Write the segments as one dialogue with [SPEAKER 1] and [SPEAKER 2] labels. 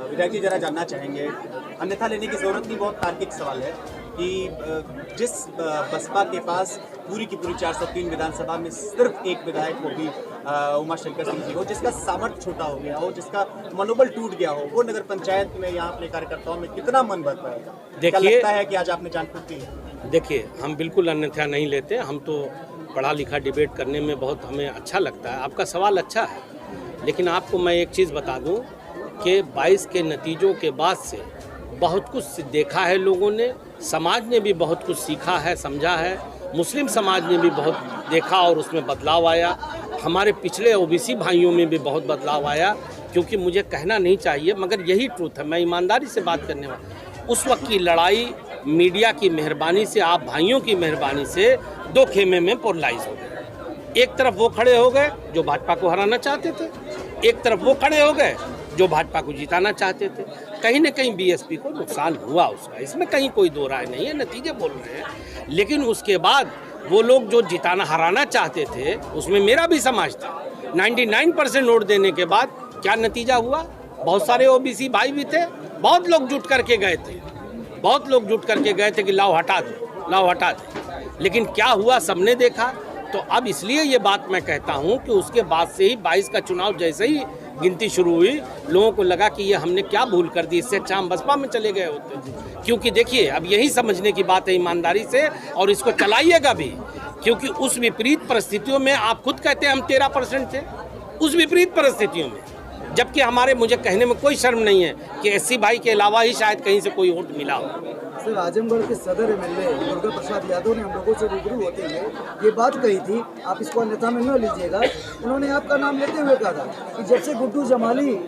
[SPEAKER 1] विधायक जी जरा जानना चाहेंगे, अन्यथा लेने की जरूरत नहीं, बहुत तार्किक सवाल है कि जिस बसपा के पास पूरी की पूरी 403 विधानसभा में सिर्फ एक विधायक, वो भी उमाशंकर सिंह जी हो, जिसका सामर्थ्य छोटा हो गया हो, जिसका मनोबल टूट गया हो, वो नगर पंचायत में यहाँ अपने कार्यकर्ताओं में कितना मन भर पाएगा? क्या लगता है कि आज आपने जान फूंक दी है?
[SPEAKER 2] देखिए, हम बिल्कुल अन्यथा नहीं लेते। हम तो पढ़ा लिखा डिबेट करने में बहुत हमें अच्छा लगता है। आपका सवाल अच्छा है, लेकिन आपको मैं एक चीज़ बता दूं कि 22 के नतीजों के बाद से बहुत कुछ देखा है लोगों ने, समाज ने भी बहुत कुछ सीखा है, समझा है। मुस्लिम समाज ने भी बहुत देखा और उसमें बदलाव आया। हमारे पिछले ओबीसी भाइयों में भी बहुत बदलाव आया, क्योंकि मुझे कहना नहीं चाहिए मगर यही ट्रूथ है, मैं ईमानदारी से बात करने वाला। उस वक्त की लड़ाई मीडिया की मेहरबानी से, आप भाइयों की मेहरबानी से दो खेमे में पोलराइज हो गए। एक तरफ वो खड़े हो गए जो भाजपा को हराना चाहते थे, एक तरफ वो खड़े हो गए जो भाजपा को जिताना चाहते थे। कहीं न कहीं बीएसपी को नुकसान हुआ उसका, इसमें कहीं कोई दो राय नहीं है, नतीजे बोल रहे हैं। लेकिन उसके बाद वो लोग जो जिताना हराना चाहते थे, उसमें मेरा भी समाज था। 99% वोट देने के बाद क्या नतीजा हुआ? बहुत सारे ओबीसी भाई भी थे, बहुत लोग जुट करके गए थे, बहुत लोग जुट करके गए थे कि लाओ हटा दो, लाओ हटा दो। लेकिन क्या हुआ सबने देखा। तो अब इसलिए ये बात मैं कहता हूँ कि उसके बाद से ही 22 का चुनाव जैसे ही गिनती शुरू हुई, लोगों को लगा कि ये हमने क्या भूल कर दी, इससे अच्छा हम बसपा में चले गए होते। क्योंकि देखिए, अब यही समझने की बात है ईमानदारी से, और इसको चलाइएगा भी, क्योंकि उस विपरीत परिस्थितियों में आप खुद कहते हैं हम 13% थे, उस विपरीत परिस्थितियों में, जबकि हमारे, मुझे कहने में कोई शर्म नहीं है कि एससी भाई के अलावा ही शायद कहीं से कोई वोट मिला हो।
[SPEAKER 3] सर, आजमगढ़ के सदर एमएलए दुर्गा प्रसाद यादव ने हम लोगों से रूबरू होते हुए ये बात कही थी, आप इसको अन्यथा में न लीजिएगा। उन्होंने आपका नाम लेते हुए कहा था कि जब से गुड्डू जमाली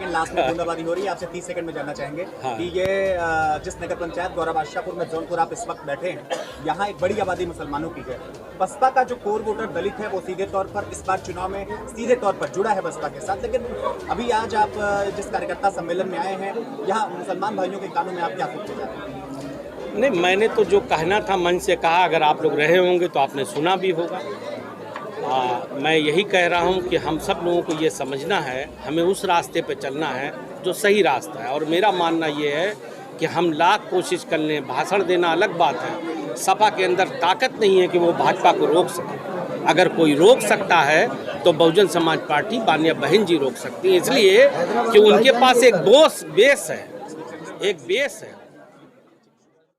[SPEAKER 1] लास्ट में बूंदाबांदी हो रही है, आपसे 30 सेकंड में जानना चाहेंगे कि ये जिस नगर पंचायत गौरा बादशाहपुर में जौनपुर आप इस वक्त बैठे हैं, यहाँ एक बड़ी आबादी मुसलमानों की है। बसपा का जो कोर वोटर दलित है वो सीधे तौर पर इस बार चुनाव में सीधे तौर पर जुड़ा है बसपा के साथ, लेकिन अभी आज आप जिस कार्यकर्ता सम्मेलन में आए हैं, यहाँ मुसलमान भाइयों के कानों में आप क्या पूछते जा रहे हैं?
[SPEAKER 2] नहीं, मैंने तो जो कहना था मन से कहा। अगर आप लोग रहे होंगे तो आपने सुना भी होगा। मैं यही कह रहा हूँ कि हम सब लोगों को ये समझना है, हमें उस रास्ते पे चलना है जो सही रास्ता है। और मेरा मानना ये है कि हम लाख कोशिश कर लें, भाषण देना अलग बात है, सपा के अंदर ताकत नहीं है कि वो भाजपा को रोक सके। अगर कोई रोक सकता है तो बहुजन समाज पार्टी बानिया बहन जी रोक सकती है, इसलिए कि उनके पास एक बेस है, एक बेस है।